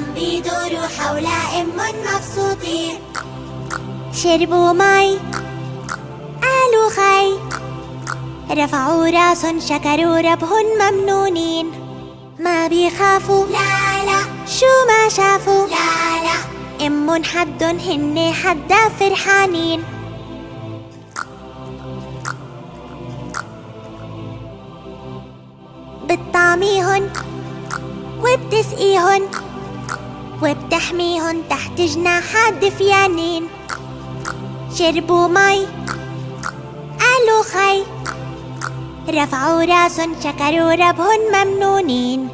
عم بيدوروا حول مبسوطين. شربوا مي قالوا خي، رفعوا راسن شكروا ربهن ممنونين. ما بيخافوا لا لا، شو ما شافوا لا لا، امن حدن هن حدا فرحانين. بتطعميهن وبتسقيهن وبتحميهن تحت جناحات دفيانين. شربوا مي قالوا خي، رفعوا راسن شكروا ربهن ممنونين.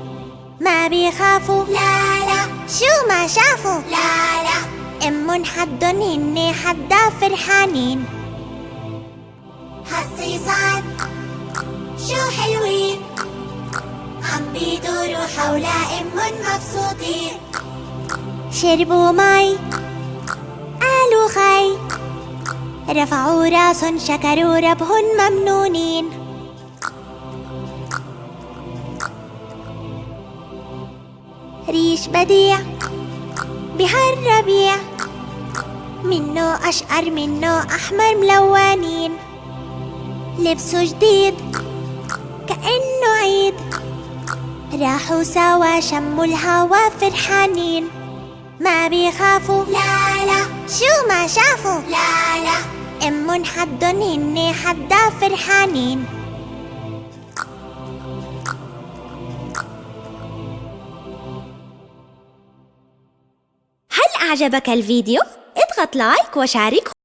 ما بيخافوا لا لا، شو ما شافوا لا لا، امن حدن هن حدا فرحانين. هالصيصان شو حلوين، عم بيدوروا حول مبسوطين. شربوا مي قالوا خي، رفعوا راسن شكروا ربهن ممنونين. ريش بديع بهالربيع، منه أشقر منه أحمر ملونين. لبسه جديد كأنه عيد، راحوا سوا شموا الهوا فرحانين. ما بيخافوا لا لا، شو ما شافوا لا لا، امن حدن هن حدا فرحانين. هل أعجبك الفيديو؟ اضغط لايك وشاركه